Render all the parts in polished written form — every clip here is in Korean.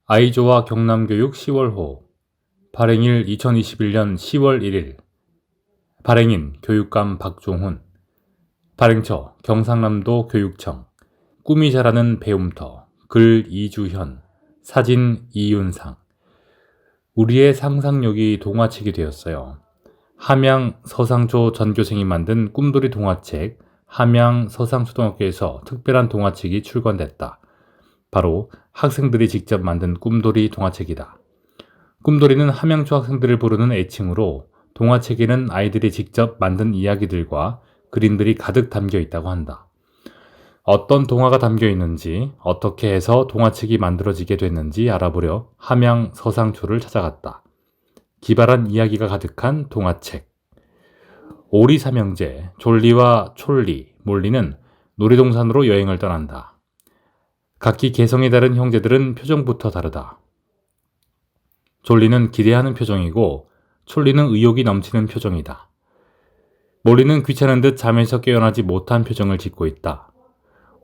아이조와 경남교육 10월호 발행일 2021년 10월 1일 발행인 교육감 박종훈 발행처 경상남도 교육청 꿈이 자라는 배움터 글 이주현 사진 이윤상 우리의 상상력이 동화책이 되었어요. 함양 서상초 전교생이 만든 꿈돌이 동화책 함양 서상초등학교에서 특별한 동화책이 출간됐다. 바로 학생들이 직접 만든 꿈돌이 동화책이다. 꿈돌이는 함양초 학생들을 부르는 애칭으로 동화책에는 아이들이 직접 만든 이야기들과 그림들이 가득 담겨 있다고 한다. 어떤 동화가 담겨 있는지, 어떻게 해서 동화책이 만들어지게 됐는지 알아보려 함양 서상초를 찾아갔다. 기발한 이야기가 가득한 동화책. 오리 삼형제, 졸리와 촐리, 몰리는 놀이동산으로 여행을 떠난다. 각기 개성이 다른 형제들은 표정부터 다르다. 졸리는 기대하는 표정이고 촐리는 의욕이 넘치는 표정이다. 몰리는 귀찮은 듯 잠에서 깨어나지 못한 표정을 짓고 있다.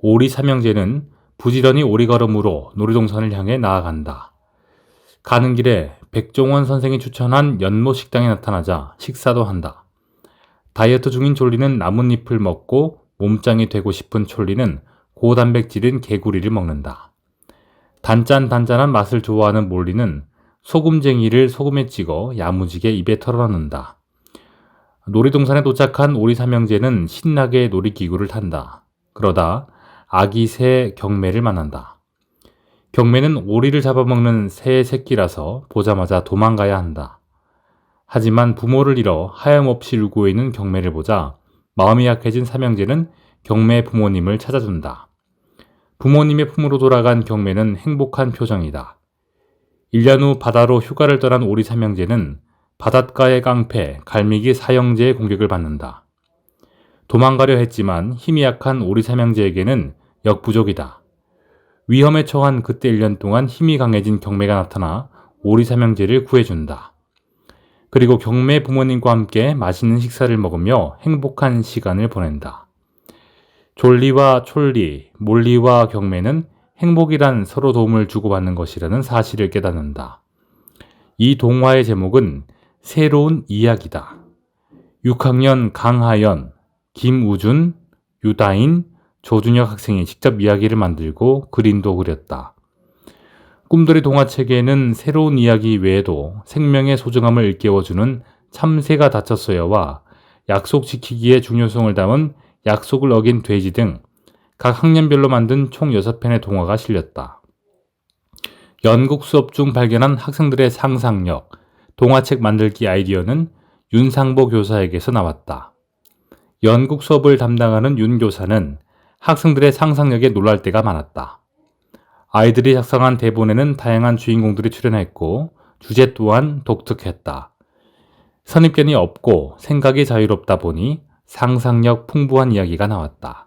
오리 삼형제는 부지런히 오리걸음으로 놀이동산을 향해 나아간다. 가는 길에 백종원 선생이 추천한 연못 식당에 나타나자 식사도 한다. 다이어트 중인 졸리는 나뭇잎을 먹고 몸짱이 되고 싶은 촐리는 고단백질인 개구리를 먹는다. 단짠단짠한 맛을 좋아하는 몰리는 소금쟁이를 소금에 찍어 야무지게 입에 털어넣는다. 놀이동산에 도착한 오리 삼형제는 신나게 놀이기구를 탄다. 그러다 아기 새 경매를 만난다. 경매는 오리를 잡아먹는 새의 새끼라서 보자마자 도망가야 한다. 하지만 부모를 잃어 하염없이 울고 있는 경매를 보자 마음이 약해진 삼형제는 경매 부모님을 찾아준다. 부모님의 품으로 돌아간 경매는 행복한 표정이다. 1년 후 바다로 휴가를 떠난 오리 삼형제는 바닷가의 깡패 갈미기 사형제의 공격을 받는다. 도망가려 했지만 힘이 약한 오리 삼형제에게는 역부족이다. 위험에 처한 그때 1년 동안 힘이 강해진 경매가 나타나 오리 삼형제를 구해준다. 그리고 경매 부모님과 함께 맛있는 식사를 먹으며 행복한 시간을 보낸다. 졸리와 촐리, 몰리와 경매는 행복이란 서로 도움을 주고받는 것이라는 사실을 깨닫는다. 이 동화의 제목은 새로운 이야기다. 6학년 강하연, 김우준, 유다인, 조준혁 학생이 직접 이야기를 만들고 그림도 그렸다. 꿈돌이 동화책에는 새로운 이야기 외에도 생명의 소중함을 일깨워주는 참새가 다쳤어요와 약속 지키기의 중요성을 담은 약속을 어긴 돼지 등 각 학년별로 만든 총 6편의 동화가 실렸다. 연극 수업 중 발견한 학생들의 상상력, 동화책 만들기 아이디어는 윤상보 교사에게서 나왔다. 연극 수업을 담당하는 윤 교사는 학생들의 상상력에 놀랄 때가 많았다. 아이들이 작성한 대본에는 다양한 주인공들이 출연했고 주제 또한 독특했다. 선입견이 없고 생각이 자유롭다 보니 상상력 풍부한 이야기가 나왔다.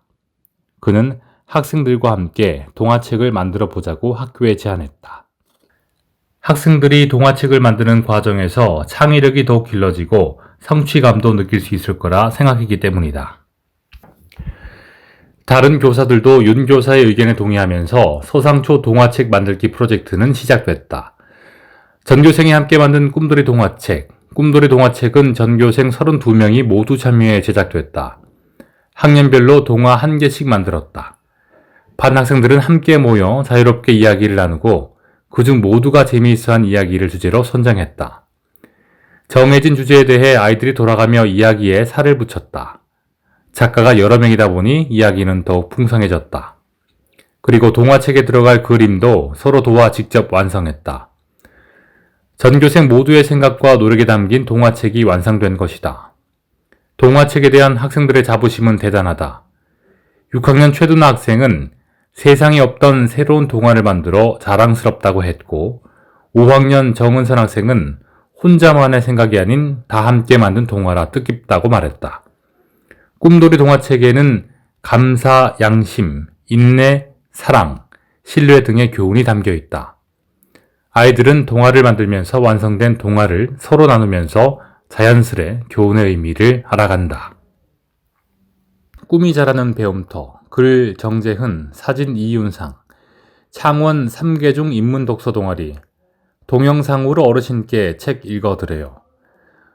그는 학생들과 함께 동화책을 만들어 보자고 학교에 제안했다. 학생들이 동화책을 만드는 과정에서 창의력이 더욱 길러지고 성취감도 느낄 수 있을 거라 생각했기 때문이다. 다른 교사들도 윤 교사의 의견에 동의하면서 서상초 동화책 만들기 프로젝트는 시작됐다. 전교생이 함께 만든 꿈돌이 동화책, 꿈돌이 동화책은 전교생 32명이 모두 참여해 제작됐다. 학년별로 동화 1개씩 만들었다. 반 학생들은 함께 모여 자유롭게 이야기를 나누고 그중 모두가 재미있어한 이야기를 주제로 선정했다. 정해진 주제에 대해 아이들이 돌아가며 이야기에 살을 붙였다. 작가가 여러 명이다 보니 이야기는 더욱 풍성해졌다. 그리고 동화책에 들어갈 그림도 서로 도와 직접 완성했다. 전교생 모두의 생각과 노력이 담긴 동화책이 완성된 것이다. 동화책에 대한 학생들의 자부심은 대단하다. 6학년 최두나 학생은 세상에 없던 새로운 동화를 만들어 자랑스럽다고 했고 5학년 정은선 학생은 혼자만의 생각이 아닌 다 함께 만든 동화라 뜻깊다고 말했다. 꿈돌이 동화책에는 감사, 양심, 인내, 사랑, 신뢰 등의 교훈이 담겨 있다. 아이들은 동화를 만들면서 완성된 동화를 서로 나누면서 자연스레 교훈의 의미를 알아간다. 꿈이 자라는 배움터 글 정재훈 사진 이윤상 창원 3계중 인문 독서 동아리, 동영상으로 어르신께 책 읽어드래요.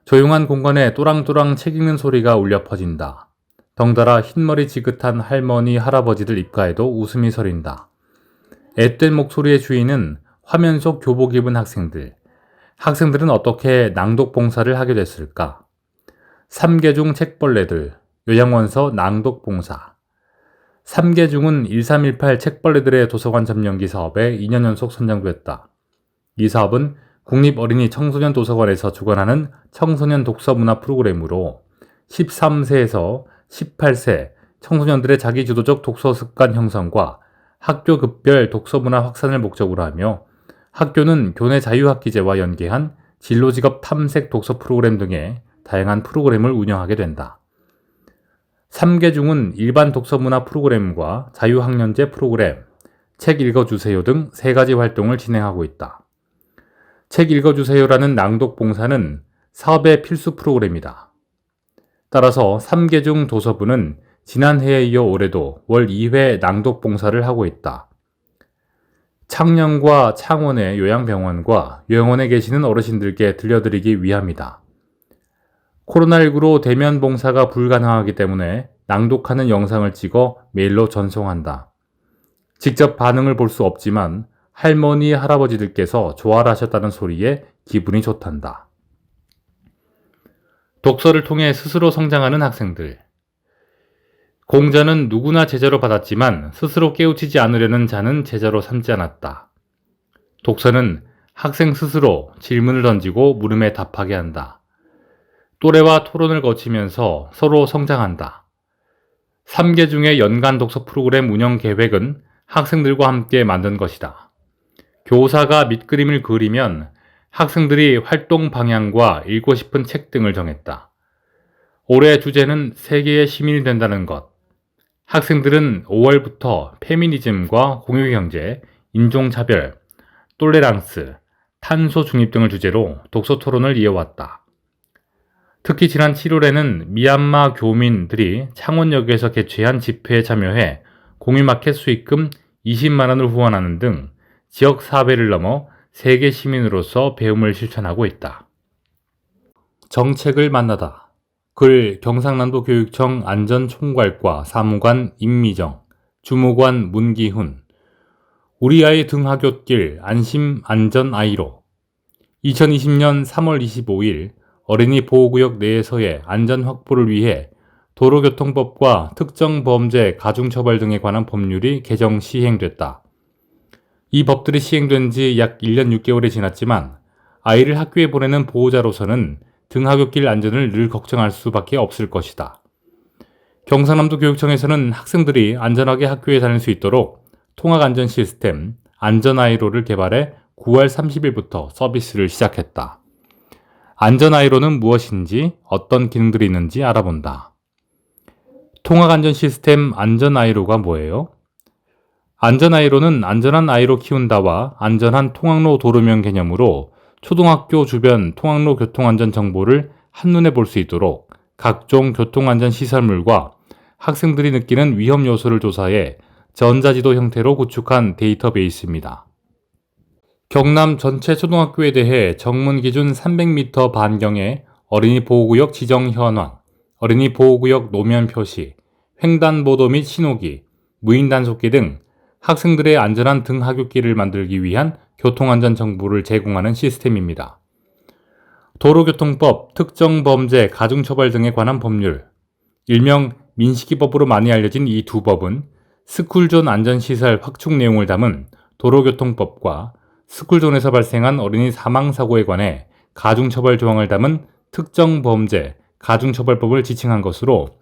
조용한 공간에 또랑또랑 책 읽는 소리가 울려 퍼진다. 덩달아 흰머리 지긋한 할머니, 할아버지들 입가에도 웃음이 서린다. 앳된 목소리의 주인은 화면 속 교복 입은 학생들. 학생들은 어떻게 낭독 봉사를 하게 됐을까? 3계중 책벌레들, 요양원서 낭독 봉사. 3계중은 1318 책벌레들의 도서관 점령기 사업에 2년 연속 선정됐다. 이 사업은 국립어린이 청소년 도서관에서 주관하는 청소년 독서문화 프로그램으로 13세에서 18세 청소년들의 자기주도적 독서 습관 형성과 학교 급별 독서문화 확산을 목적으로 하며 학교는 교내 자유학기제와 연계한 진로직업 탐색 독서 프로그램 등의 다양한 프로그램을 운영하게 된다. 3계중은 일반 독서문화 프로그램과 자유학년제 프로그램, 책 읽어주세요 등 3가지 활동을 진행하고 있다. 책 읽어주세요라는 낭독 봉사는 사업의 필수 프로그램이다. 따라서 3계중 도서부는 지난해에 이어 올해도 월 2회 낭독 봉사를 하고 있다. 창녕과 창원의 요양병원과 요양원에 계시는 어르신들께 들려드리기 위함이다. 코로나19로 대면 봉사가 불가능하기 때문에 낭독하는 영상을 찍어 메일로 전송한다. 직접 반응을 볼 수 없지만 할머니, 할아버지들께서 좋아라 하셨다는 소리에 기분이 좋단다. 독서를 통해 스스로 성장하는 학생들. 공자는 누구나 제자로 받았지만 스스로 깨우치지 않으려는 자는 제자로 삼지 않았다. 독서는 학생 스스로 질문을 던지고 물음에 답하게 한다. 또래와 토론을 거치면서 서로 성장한다. 3계중의 연간 독서 프로그램 운영 계획은 학생들과 함께 만든 것이다. 교사가 밑그림을 그리면 학생들이 활동 방향과 읽고 싶은 책 등을 정했다. 올해 주제는 세계의 시민이 된다는 것. 학생들은 5월부터 페미니즘과 공유경제, 인종차별, 똘레랑스, 탄소 중립 등을 주제로 독서 토론을 이어왔다. 특히 지난 7월에는 미얀마 교민들이 창원역에서 개최한 집회에 참여해 공유마켓 수익금 20만 원을 후원하는 등 지역 사회를 넘어 세계 시민으로서 배움을 실천하고 있다. 정책을 만나다. 글 경상남도 교육청 안전총괄과 사무관 임미정, 주무관 문기훈. 우리 아이 등하굣길 안심 안전 아이로. 2020년 3월 25일 어린이 보호구역 내에서의 안전 확보를 위해 도로교통법과 특정범죄 가중처벌 등에 관한 법률이 개정 시행됐다. 이 법들이 시행된 지 약 1년 6개월이 지났지만 아이를 학교에 보내는 보호자로서는 등하굣길 안전을 늘 걱정할 수밖에 없을 것이다. 경상남도 교육청에서는 학생들이 안전하게 학교에 다닐 수 있도록 통학안전 시스템 안전아이로를 개발해 9월 30일부터 서비스를 시작했다. 안전아이로는 무엇인지 어떤 기능들이 있는지 알아본다. 통학안전 시스템 안전아이로가 뭐예요? 안전아이로는 안전한 아이로 키운다와 안전한 통학로 도로명 개념으로 초등학교 주변 통학로 교통안전 정보를 한눈에 볼 수 있도록 각종 교통안전 시설물과 학생들이 느끼는 위험 요소를 조사해 전자지도 형태로 구축한 데이터베이스입니다. 경남 전체 초등학교에 대해 정문 기준 300m 반경의 어린이 보호구역 지정 현황, 어린이 보호구역 노면 표시, 횡단보도 및 신호기, 무인 단속기 등 학생들의 안전한 등하굣길을 만들기 위한 교통안전 정보를 제공하는 시스템입니다. 도로교통법, 특정범죄, 가중처벌 등에 관한 법률, 일명 민식이법으로 많이 알려진 이 두 법은 스쿨존 안전시설 확충 내용을 담은 도로교통법과 스쿨존에서 발생한 어린이 사망사고에 관해 가중처벌 조항을 담은 특정범죄, 가중처벌법을 지칭한 것으로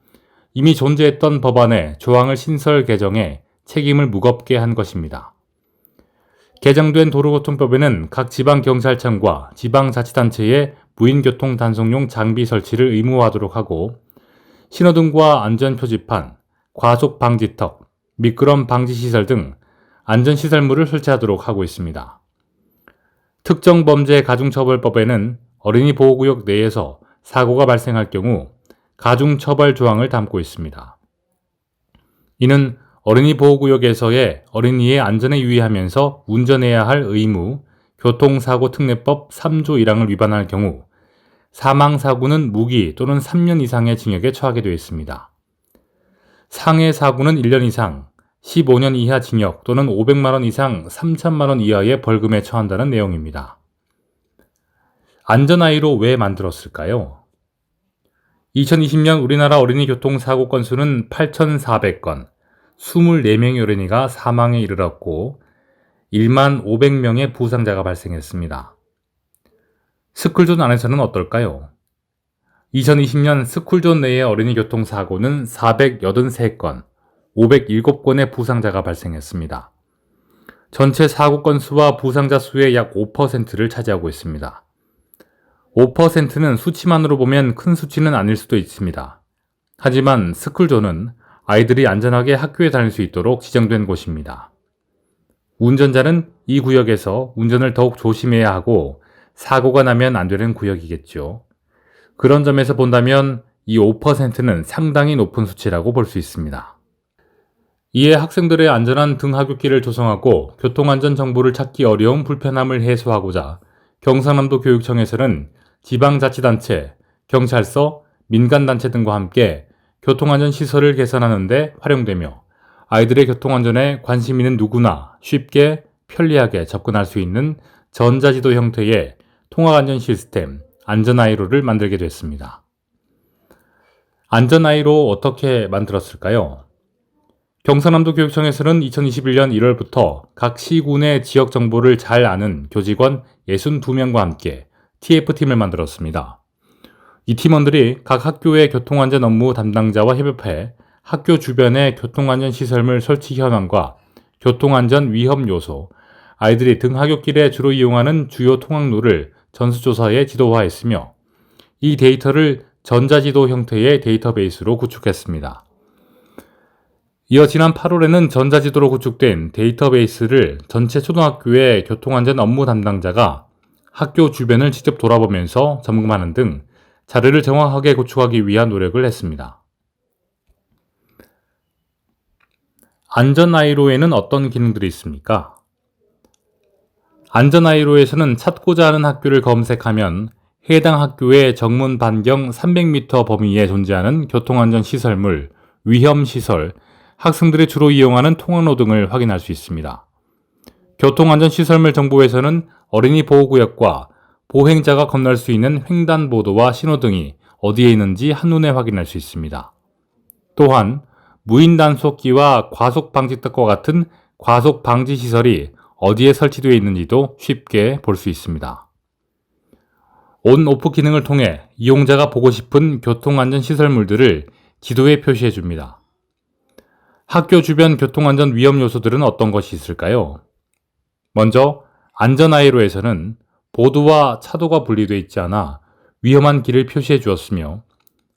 이미 존재했던 법안에 조항을 신설 개정해 책임을 무겁게 한 것입니다. 개정된 도로교통법에는 각 지방경찰청과 지방자치단체의 무인교통 단속용 장비 설치를 의무화하도록 하고 신호등과 안전표지판, 과속 방지턱, 미끄럼 방지시설 등 안전시설물을 설치하도록 하고 있습니다. 특정범죄 가중처벌법에는 어린이 보호구역 내에서 사고가 발생할 경우 가중처벌 조항을 담고 있습니다. 이는 어린이 보호구역에서의 어린이의 안전에 유의하면서 운전해야 할 의무, 교통사고 특례법 3조 1항을 위반할 경우 사망사고는 무기 또는 3년 이상의 징역에 처하게 되어 있습니다. 상해사고는 1년 이상, 15년 이하 징역 또는 500만 원 이상 3천만 원 이하의 벌금에 처한다는 내용입니다. 안전하이로 왜 만들었을까요? 2020년 우리나라 어린이 교통사고 건수는 8,400건, 24명의 어린이가 사망에 이르렀고 1만 500명의 부상자가 발생했습니다. 스쿨존 안에서는 어떨까요? 2020년 스쿨존 내의 어린이 교통사고는 483건, 507건의 부상자가 발생했습니다. 전체 사고 건수와 부상자 수의 약 5%를 차지하고 있습니다. 5%는 수치만으로 보면 큰 수치는 아닐 수도 있습니다. 하지만 스쿨존은 아이들이 안전하게 학교에 다닐 수 있도록 지정된 곳입니다. 운전자는 이 구역에서 운전을 더욱 조심해야 하고 사고가 나면 안 되는 구역이겠죠. 그런 점에서 본다면 이 5%는 상당히 높은 수치라고 볼 수 있습니다. 이에 학생들의 안전한 등하굣길을 조성하고 교통안전 정보를 찾기 어려운 불편함을 해소하고자 경상남도 교육청에서는 지방자치단체, 경찰서, 민간단체 등과 함께 교통안전 시설을 개선하는 데 활용되며 아이들의 교통안전에 관심 있는 누구나 쉽게 편리하게 접근할 수 있는 전자지도 형태의 통학안전 시스템 안전아이로를 만들게 됐습니다. 안전아이로 어떻게 만들었을까요? 경상남도 교육청에서는 2021년 1월부터 각 시군의 지역 정보를 잘 아는 교직원 62명과 함께 TF팀을 만들었습니다. 이 팀원들이 각 학교의 교통안전 업무 담당자와 협업해 학교 주변의 교통안전 시설물 설치 현황과 교통안전 위험 요소, 아이들이 등하굣길에 주로 이용하는 주요 통학로를 전수조사에 지도화했으며 이 데이터를 전자지도 형태의 데이터베이스로 구축했습니다. 이어 지난 8월에는 전자지도로 구축된 데이터베이스를 전체 초등학교의 교통안전 업무 담당자가 학교 주변을 직접 돌아보면서 점검하는 등 자료를 정확하게 구축하기 위한 노력을 했습니다. 안전아이로에는 어떤 기능들이 있습니까? 안전아이로에서는 찾고자 하는 학교를 검색하면 해당 학교의 정문 반경 300m 범위에 존재하는 교통안전 시설물, 위험시설, 학생들이 주로 이용하는 통학로 등을 확인할 수 있습니다. 교통안전 시설물 정보에서는 어린이 보호구역과 보행자가 건널 수 있는 횡단보도와 신호등이 어디에 있는지 한눈에 확인할 수 있습니다. 또한 무인단속기와 과속방지턱과 같은 과속방지시설이 어디에 설치되어 있는지도 쉽게 볼 수 있습니다. 온-오프 기능을 통해 이용자가 보고 싶은 교통안전 시설물들을 지도에 표시해 줍니다. 학교 주변 교통안전 위험 요소들은 어떤 것이 있을까요? 먼저 안전아이로에서는 보도와 차도가 분리되어 있지 않아 위험한 길을 표시해 주었으며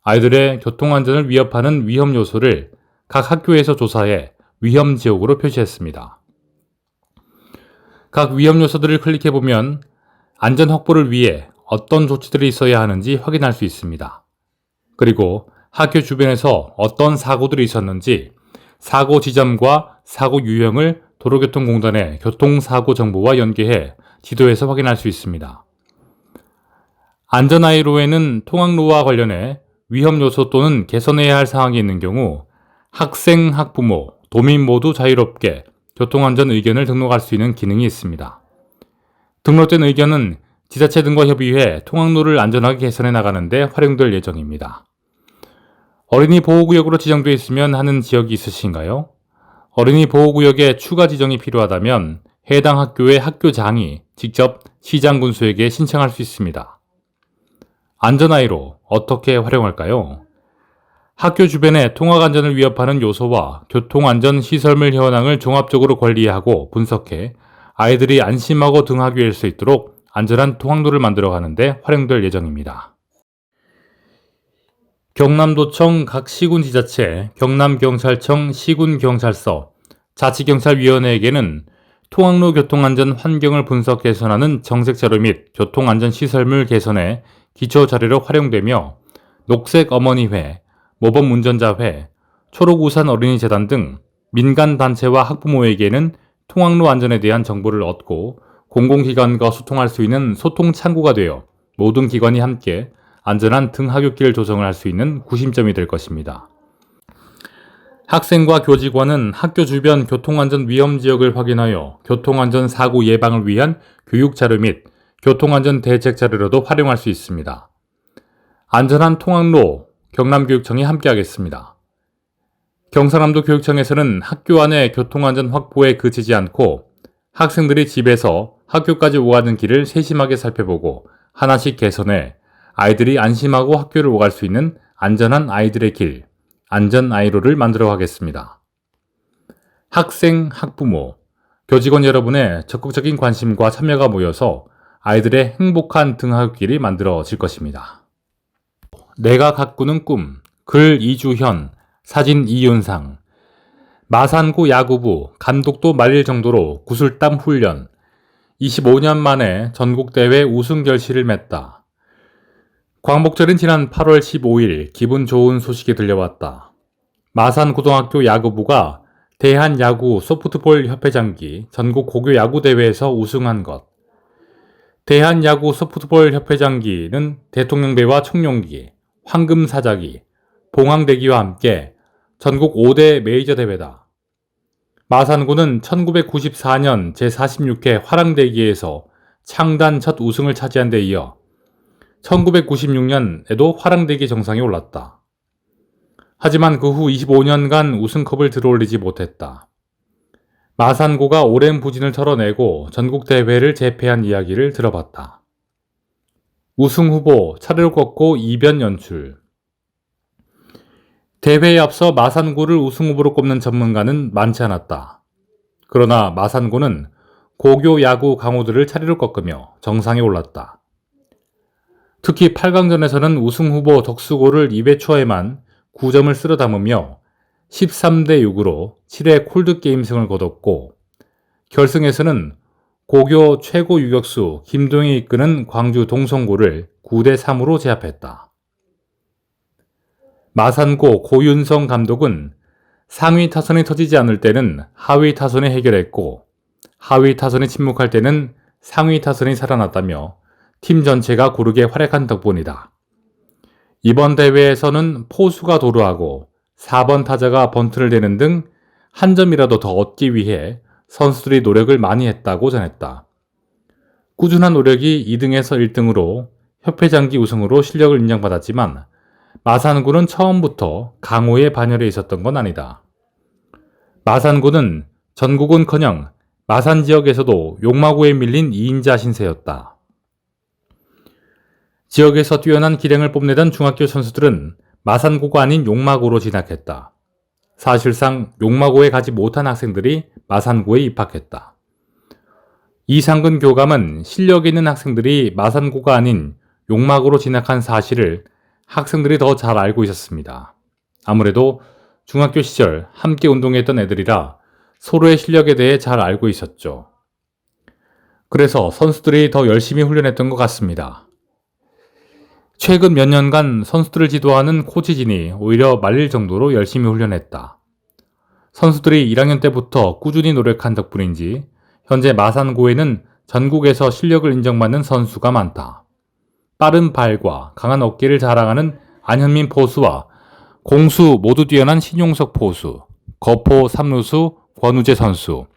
아이들의 교통안전을 위협하는 위험 요소를 각 학교에서 조사해 위험 지역으로 표시했습니다. 각 위험 요소들을 클릭해보면 안전 확보를 위해 어떤 조치들이 있어야 하는지 확인할 수 있습니다. 그리고 학교 주변에서 어떤 사고들이 있었는지 사고 지점과 사고 유형을 도로교통공단의 교통사고 정보와 연계해 지도에서 확인할 수 있습니다. 안전아이로에는 통학로와 관련해 위험 요소 또는 개선해야 할 사항이 있는 경우 학생, 학부모, 도민 모두 자유롭게 교통안전 의견을 등록할 수 있는 기능이 있습니다. 등록된 의견은 지자체 등과 협의해 통학로를 안전하게 개선해 나가는 데 활용될 예정입니다. 어린이 보호구역으로 지정되어 있으면 하는 지역이 있으신가요? 어린이 보호구역에 추가 지정이 필요하다면 해당 학교의 학교장이 직접 시장군수에게 신청할 수 있습니다. 안전아이로 어떻게 활용할까요? 학교 주변의 통학안전을 위협하는 요소와 교통안전 시설물 현황을 종합적으로 관리하고 분석해 아이들이 안심하고 등하교에 할 수 있도록 안전한 통학로를 만들어가는 데 활용될 예정입니다. 경남도청 각 시군지자체, 경남경찰청 시군경찰서, 자치경찰위원회에게는 통학로 교통안전 환경을 분석 개선하는 정책자료 및 교통안전시설물 개선에 기초자료로 활용되며 녹색어머니회, 모범운전자회, 초록우산 어린이재단 등 민간 단체와 학부모에게는 통학로 안전에 대한 정보를 얻고 공공기관과 소통할 수 있는 소통 창구가 되어 모든 기관이 함께 안전한 등하굣길 조성을 할 수 있는 구심점이 될 것입니다. 학생과 교직원은 학교 주변 교통안전 위험 지역을 확인하여 교통안전 사고 예방을 위한 교육 자료 및 교통안전 대책 자료로도 활용할 수 있습니다. 안전한 통학로 경남교육청이 함께하겠습니다. 경상남도 교육청에서는 학교 안의 교통안전 확보에 그치지 않고 학생들이 집에서 학교까지 오가는 길을 세심하게 살펴보고 하나씩 개선해 아이들이 안심하고 학교를 오갈 수 있는 안전한 아이들의 길, 안전아이로를 만들어 가겠습니다. 학생, 학부모, 교직원 여러분의 적극적인 관심과 참여가 모여서 아이들의 행복한 등하굣길이 만들어질 것입니다. 내가 가꾸는 꿈, 글 이주현, 사진 이윤상. 마산구 야구부 감독도 말릴 정도로 구슬땀 훈련. 25년 만에 전국대회 우승 결실을 맺다. 광복절인 지난 8월 15일 기분 좋은 소식이 들려왔다. 마산고등학교 야구부가 대한야구 소프트볼 협회장기 전국 고교 야구대회에서 우승한 것. 대한야구 소프트볼 협회장기는 대통령배와 청룡기, 황금사자기, 봉황대기와 함께 전국 5대 메이저 대회다. 마산구는 1994년 제46회 화랑대기에서 창단 첫 우승을 차지한 데 이어 1996년에도 화랑대기 정상에 올랐다. 하지만 그 후 25년간 우승컵을 들어올리지 못했다. 마산고가 오랜 부진을 털어내고 전국대회를 재패한 이야기를 들어봤다. 우승 후보 차례로 꺾고 이변 연출. 대회에 앞서 마산고를 우승 후보로 꼽는 전문가는 많지 않았다. 그러나 마산고는 고교 야구 강호들을 차례로 꺾으며 정상에 올랐다. 특히 8강전에서는 우승 후보 덕수고를 2회 초에만 9점을 쓸어 담으며 13대 6으로 7회 콜드게임승을 거뒀고 결승에서는 고교 최고 유격수 김동희 이끄는 광주 동성고를 9대 3으로 제압했다. 마산고 고윤성 감독은 상위 타선이 터지지 않을 때는 하위 타선이 해결했고 하위 타선이 침묵할 때는 상위 타선이 살아났다며 팀 전체가 고르게 활약한 덕분이다. 이번 대회에서는 포수가 도루하고 4번 타자가 번트를 대는 등 한 점이라도 더 얻기 위해 선수들이 노력을 많이 했다고 전했다. 꾸준한 노력이 2등에서 1등으로 협회장기 우승으로 실력을 인정받았지만 마산구는 처음부터 강호의 반열에 있었던 건 아니다. 마산구는 전국은커녕 마산 지역에서도 용마구에 밀린 2인자 신세였다. 지역에서 뛰어난 기량을 뽐내던 중학교 선수들은 마산고가 아닌 용마고로 진학했다. 사실상 용마고에 가지 못한 학생들이 마산고에 입학했다. 이상근 교감은 실력 있는 학생들이 마산고가 아닌 용마고로 진학한 사실을 학생들이 더 잘 알고 있었습니다. 아무래도 중학교 시절 함께 운동했던 애들이라 서로의 실력에 대해 잘 알고 있었죠. 그래서 선수들이 더 열심히 훈련했던 것 같습니다. 최근 몇 년간 선수들을 지도하는 코치진이 오히려 말릴 정도로 열심히 훈련했다. 선수들이 1학년 때부터 꾸준히 노력한 덕분인지 현재 마산고에는 전국에서 실력을 인정받는 선수가 많다. 빠른 발과 강한 어깨를 자랑하는 안현민 포수와 공수 모두 뛰어난 신용석 포수, 거포 3루수 권우재 선수,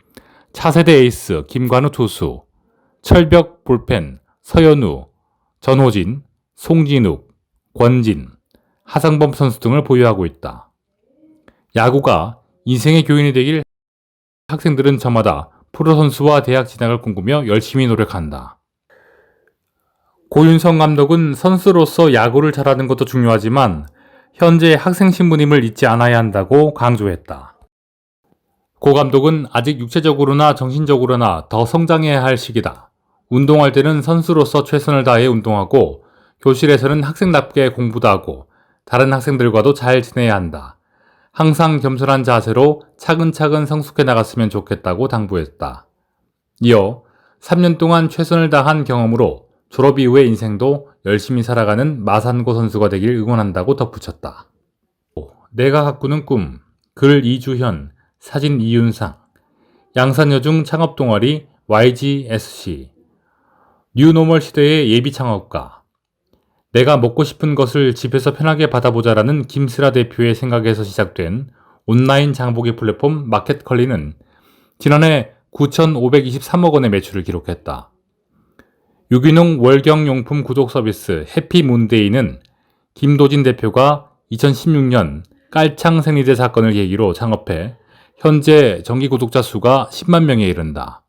차세대 에이스 김관우 투수, 철벽 불펜 서현우, 전호진, 송진욱, 권진, 하상범 선수 등을 보유하고 있다. 야구가 인생의 교인이 되길 학생들은 저마다 프로 선수와 대학 진학을 꿈꾸며 열심히 노력한다. 고윤성 감독은 선수로서 야구를 잘하는 것도 중요하지만 현재 학생 신부님을 잊지 않아야 한다고 강조했다. 고 감독은 아직 육체적으로나 정신적으로나 더 성장해야 할 시기다. 운동할 때는 선수로서 최선을 다해 운동하고 교실에서는 학생답게 공부도 하고 다른 학생들과도 잘 지내야 한다. 항상 겸손한 자세로 차근차근 성숙해 나갔으면 좋겠다고 당부했다. 이어 3년 동안 최선을 다한 경험으로 졸업 이후의 인생도 열심히 살아가는 마산고 선수가 되길 응원한다고 덧붙였다. 내가 가꾸는 꿈, 글 이주현, 사진 이윤상, 양산여중 창업동아리 YGSC, 뉴노멀 시대의 예비 창업가, 내가 먹고 싶은 것을 집에서 편하게 받아보자라는 김슬아 대표의 생각에서 시작된 온라인 장보기 플랫폼 마켓컬리는 지난해 9,523억 원의 매출을 기록했다. 유기농 월경용품 구독 서비스 해피문데이는 김도진 대표가 2016년 깔창 생리대 사건을 계기로 창업해 현재 정기 구독자 수가 10만 명에 이른다.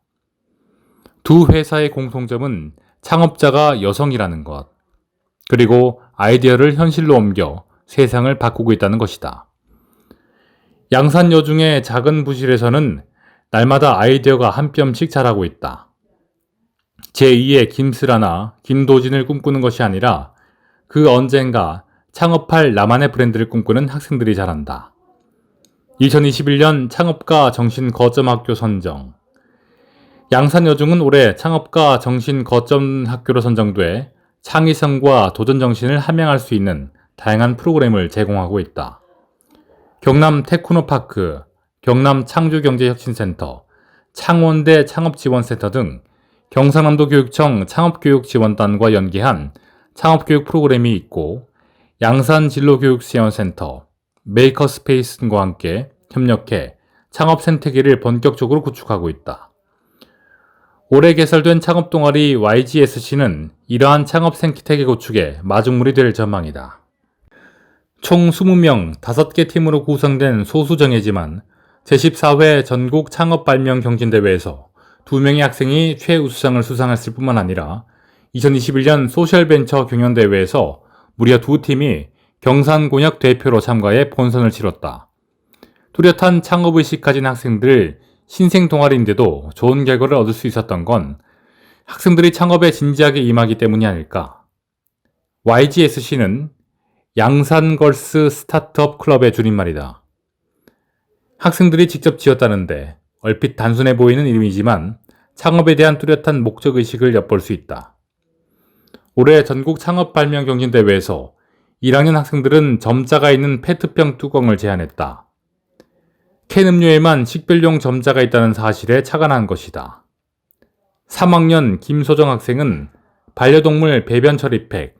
두 회사의 공통점은 창업자가 여성이라는 것, 그리고 아이디어를 현실로 옮겨 세상을 바꾸고 있다는 것이다. 양산여중의 작은 부실에서는 날마다 아이디어가 한 뼘씩 자라고 있다. 제2의 김슬아나 김도진을 꿈꾸는 것이 아니라 그 언젠가 창업할 나만의 브랜드를 꿈꾸는 학생들이 자란다. 2021년 창업가 정신 거점 학교 선정. 양산여중은 올해 창업가 정신 거점 학교로 선정돼 창의성과 도전 정신을 함양할 수 있는 다양한 프로그램을 제공하고 있다. 경남 테크노파크, 경남 창조경제혁신센터, 창원대 창업지원센터 등 경상남도 교육청 창업교육지원단과 연계한 창업교육 프로그램이 있고 양산진로교육지원센터, 메이커스페이스 등과 함께 협력해 창업 생태계를 본격적으로 구축하고 있다. 올해 개설된 창업동아리 YGSC는 이러한 창업 생태계 구축의 마중물이 될 전망이다. 총 20명 5개 팀으로 구성된 소수정예지만 제14회 전국 창업발명 경진대회에서 2명의 학생이 최우수상을 수상했을 뿐만 아니라 2021년 소셜벤처 경연대회에서 무려 2팀이 경산곤약 대표로 참가해 본선을 치렀다. 뚜렷한 창업의식 가진 학생들 신생 동아리인데도 좋은 결과를 얻을 수 있었던 건 학생들이 창업에 진지하게 임하기 때문이 아닐까. YGSC는 양산걸스 스타트업 클럽의 줄임말이다. 학생들이 직접 지었다는데 얼핏 단순해 보이는 이름이지만 창업에 대한 뚜렷한 목적의식을 엿볼 수 있다. 올해 전국 창업 발명 경진대회에서 1학년 학생들은 점자가 있는 페트병 뚜껑을 제안했다. 캔 음료에만 식별용 점자가 있다는 사실에 착안한 것이다. 3학년 김소정 학생은 반려동물 배변 처리팩,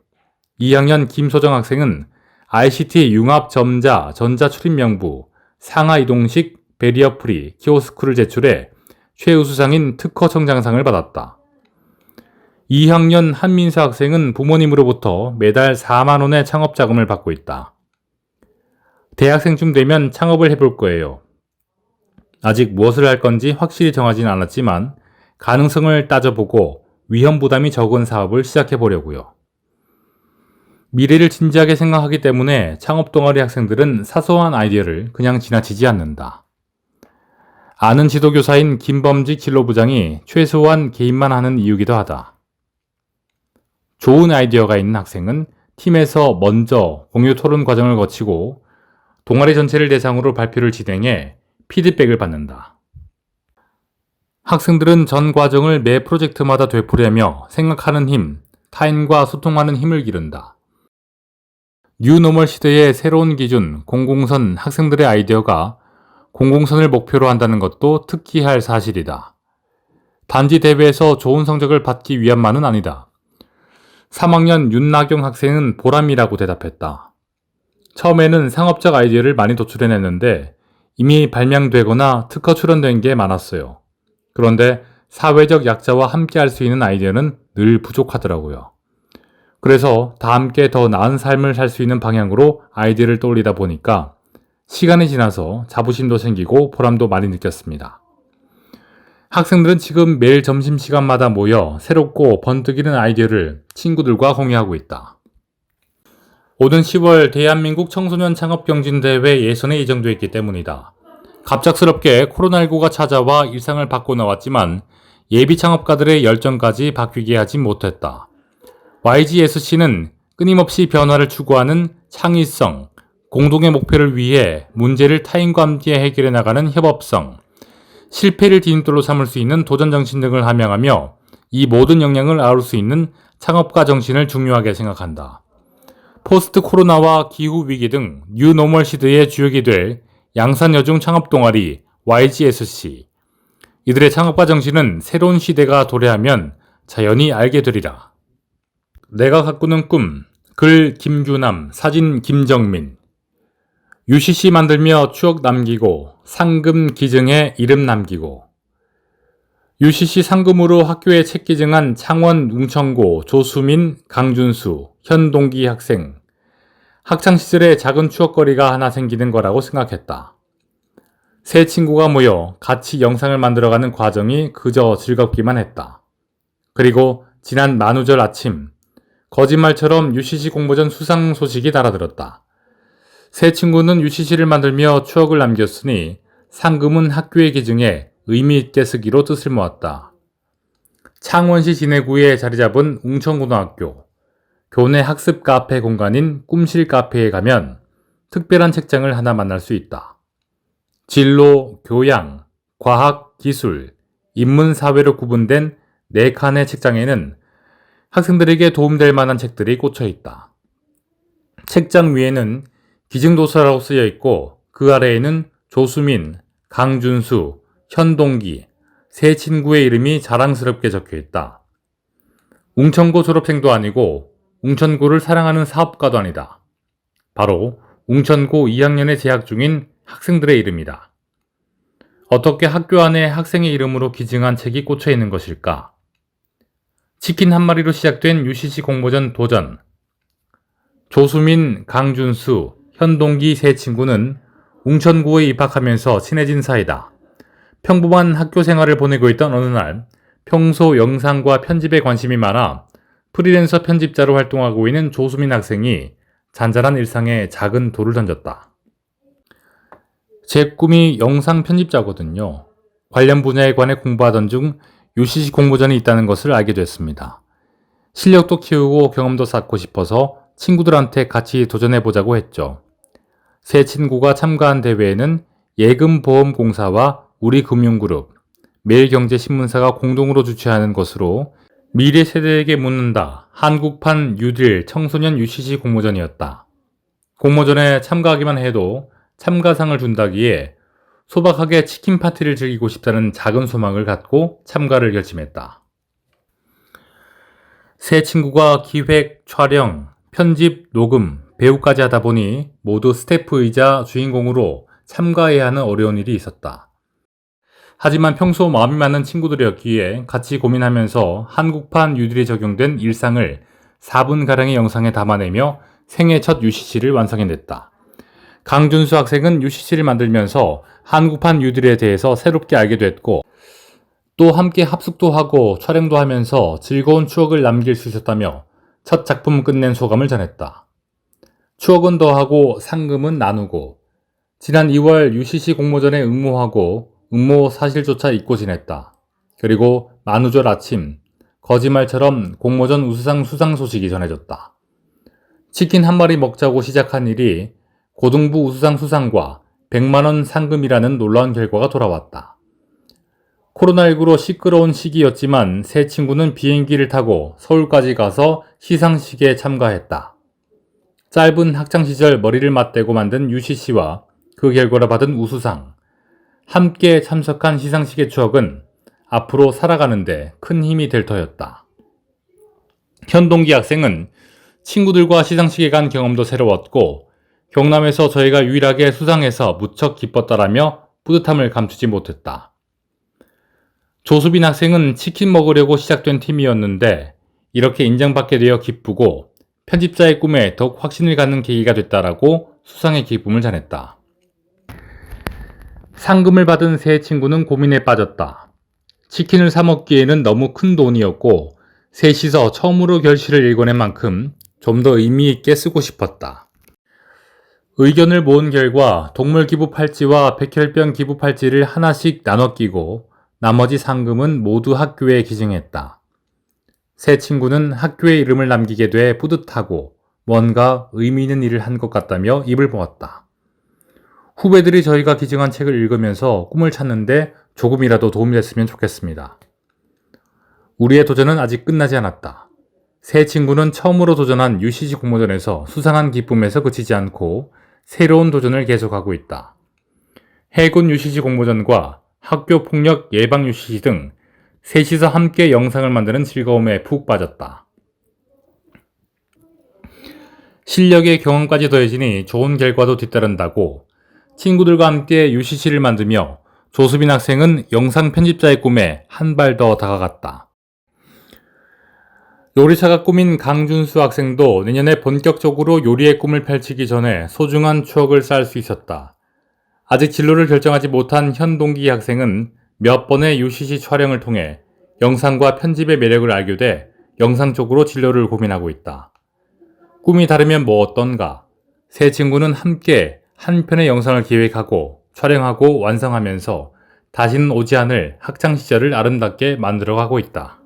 2학년 김소정 학생은 ICT 융합 점자 전자 출입 명부 상하 이동식 베리어 프리 키오스크를 제출해 최우수상인 특허 청장상을 받았다. 2학년 한민서 학생은 부모님으로부터 매달 4만 원의 창업 자금을 받고 있다. 대학생쯤 되면 창업을 해볼 거예요. 아직 무엇을 할 건지 확실히 정하진 않았지만 가능성을 따져보고 위험 부담이 적은 사업을 시작해 보려고요. 미래를 진지하게 생각하기 때문에 창업 동아리 학생들은 사소한 아이디어를 그냥 지나치지 않는다. 아는 지도교사인 김범직 진로부장이 최소한 개인만 하는 이유기도 하다. 좋은 아이디어가 있는 학생은 팀에서 먼저 공유 토론 과정을 거치고 동아리 전체를 대상으로 발표를 진행해 피드백을 받는다. 학생들은 전 과정을 매 프로젝트마다 되풀이하며 생각하는 힘, 타인과 소통하는 힘을 기른다. 뉴노멀 시대의 새로운 기준, 공공선 학생들의 아이디어가 공공선을 목표로 한다는 것도 특기할 사실이다. 단지 대회에서 좋은 성적을 받기 위함만은 아니다. 3학년 윤나경 학생은 보람이라고 대답했다. 처음에는 상업적 아이디어를 많이 도출해냈는데 이미 발명되거나 특허 출원된 게 많았어요. 그런데 사회적 약자와 함께 할 수 있는 아이디어는 늘 부족하더라고요. 그래서 다 함께 더 나은 삶을 살 수 있는 방향으로 아이디어를 떠올리다 보니까 시간이 지나서 자부심도 생기고 보람도 많이 느꼈습니다. 학생들은 지금 매일 점심시간마다 모여 새롭고 번뜩이는 아이디어를 친구들과 공유하고 있다. 오는 10월 대한민국 청소년 창업경진대회 예선에 예정돼 있기 때문이다. 갑작스럽게 코로나19가 찾아와 일상을 바꿔 나왔지만 예비 창업가들의 열정까지 바뀌게 하지 못했다. YGSC는 끊임없이 변화를 추구하는 창의성, 공동의 목표를 위해 문제를 타인과 함께 해결해 나가는 협업성, 실패를 디딤돌로 삼을 수 있는 도전 정신 등을 함양하며 이 모든 역량을 아울 수 있는 창업가 정신을 중요하게 생각한다. 포스트 코로나와 기후 위기 등 뉴노멀 시대의 주역이 될 양산여중 창업 동아리 YGSC. 이들의 창업가 정신은 새로운 시대가 도래하면 자연히 알게 되리라. 내가 가꾸는 꿈. 글 김규남, 사진 김정민. UCC 만들며 추억 남기고 상금 기증에 이름 남기고. UCC 상금으로 학교에 책 기증한 창원 웅천고 조수민, 강준수, 현동기 학생. 학창시절에 작은 추억거리가 하나 생기는 거라고 생각했다. 세 친구가 모여 같이 영상을 만들어가는 과정이 그저 즐겁기만 했다. 그리고 지난 만우절 아침, 거짓말처럼 UCC 공모전 수상 소식이 달아들었다. 세 친구는 UCC를 만들며 추억을 남겼으니 상금은 학교에 기증해 의미있게 쓰기로 뜻을 모았다. 창원시 진해구에 자리잡은 웅천고등학교. 교내 학습 카페 공간인 꿈실 카페에 가면 특별한 책장을 하나 만날 수 있다. 진로, 교양, 과학, 기술, 인문, 사회로 구분된 4칸의 책장에는 학생들에게 도움될 만한 책들이 꽂혀 있다. 책장 위에는 기증도서라고 쓰여 있고 그 아래에는 조수민, 강준수, 현동기, 세 친구의 이름이 자랑스럽게 적혀 있다. 웅천고 졸업생도 아니고 웅천고를 사랑하는 사업가도 아니다. 바로 웅천고 2학년에 재학 중인 학생들의 이름이다. 어떻게 학교 안에 학생의 이름으로 기증한 책이 꽂혀 있는 것일까? 치킨 한 마리로 시작된 UCC 공모전 도전. 조수민, 강준수, 현동기 세 친구는 웅천고에 입학하면서 친해진 사이다. 평범한 학교 생활을 보내고 있던 어느 날 평소 영상과 편집에 관심이 많아 프리랜서 편집자로 활동하고 있는 조수민 학생이 잔잔한 일상에 작은 돌을 던졌다. 제 꿈이 영상 편집자거든요. 관련 분야에 관해 공부하던 중 UCC 공모전이 있다는 것을 알게 됐습니다. 실력도 키우고 경험도 쌓고 싶어서 친구들한테 같이 도전해보자고 했죠. 세 친구가 참가한 대회에는 예금보험공사와 우리금융그룹, 매일경제신문사가 공동으로 주최하는 것으로 미래 세대에게 묻는다. 한국판 뉴딜 청소년 UCC 공모전이었다. 공모전에 참가하기만 해도 참가상을 준다기에 소박하게 치킨 파티를 즐기고 싶다는 작은 소망을 갖고 참가를 결심했다. 세 친구가 기획, 촬영, 편집, 녹음, 배우까지 하다 보니 모두 스태프이자 주인공으로 참가해야 하는 어려운 일이 있었다. 하지만 평소 마음이 맞는 친구들이었기에 같이 고민하면서 한국판 뉴딜에 적용된 일상을 4분가량의 영상에 담아내며 생애 첫 UCC를 완성해냈다. 강준수 학생은 UCC를 만들면서 한국판 뉴딜에 대해서 새롭게 알게 됐고 또 함께 합숙도 하고 촬영도 하면서 즐거운 추억을 남길 수 있었다며 첫 작품 끝낸 소감을 전했다. 추억은 더하고 상금은 나누고 지난 2월 UCC 공모전에 응모하고 응모 사실조차 잊고 지냈다. 그리고 만우절 아침 거짓말처럼 공모전 우수상 수상 소식이 전해졌다. 치킨 한 마리 먹자고 시작한 일이 고등부 우수상 수상과 100만원 상금이라는 놀라운 결과가 돌아왔다. 코로나19로 시끄러운 시기였지만 세 친구는 비행기를 타고 서울까지 가서 시상식에 참가했다. 짧은 학창시절 머리를 맞대고 만든 UCC와 그 결과로 받은 우수상, 함께 참석한 시상식의 추억은 앞으로 살아가는데 큰 힘이 될 터였다. 현동기 학생은 친구들과 시상식에 간 경험도 새로웠고 경남에서 저희가 유일하게 수상해서 무척 기뻤다라며 뿌듯함을 감추지 못했다. 조수빈 학생은 치킨 먹으려고 시작된 팀이었는데 이렇게 인정받게 되어 기쁘고 편집자의 꿈에 더욱 확신을 갖는 계기가 됐다라고 수상의 기쁨을 전했다. 상금을 받은 세 친구는 고민에 빠졌다. 치킨을 사 먹기에는 너무 큰 돈이었고 셋이서 처음으로 결실을 읽어낸 만큼 좀 더 의미 있게 쓰고 싶었다. 의견을 모은 결과 동물 기부 팔찌와 백혈병 기부 팔찌를 하나씩 나눠 끼고 나머지 상금은 모두 학교에 기증했다. 세 친구는 학교의 이름을 남기게 돼 뿌듯하고 뭔가 의미 있는 일을 한 것 같다며 입을 모았다. 후배들이 저희가 기증한 책을 읽으면서 꿈을 찾는데 조금이라도 도움이 됐으면 좋겠습니다. 우리의 도전은 아직 끝나지 않았다. 세 친구는 처음으로 도전한 UCC 공모전에서 수상한 기쁨에서 그치지 않고 새로운 도전을 계속하고 있다. 해군 UCC 공모전과 학교 폭력 예방 UCC 등 셋이서 함께 영상을 만드는 즐거움에 푹 빠졌다. 실력의 경험까지 더해지니 좋은 결과도 뒤따른다고 친구들과 함께 UCC를 만들며 조수빈 학생은 영상 편집자의 꿈에 한 발 더 다가갔다. 요리사가 꿈인 강준수 학생도 내년에 본격적으로 요리의 꿈을 펼치기 전에 소중한 추억을 쌓을 수 있었다. 아직 진로를 결정하지 못한 현동기 학생은 몇 번의 UCC 촬영을 통해 영상과 편집의 매력을 알게 돼 영상 쪽으로 진로를 고민하고 있다. 꿈이 다르면 뭐 어떤가? 세 친구는 함께 한 편의 영상을 기획하고 촬영하고 완성하면서 다시는 오지 않을 학창시절을 아름답게 만들어가고 있다.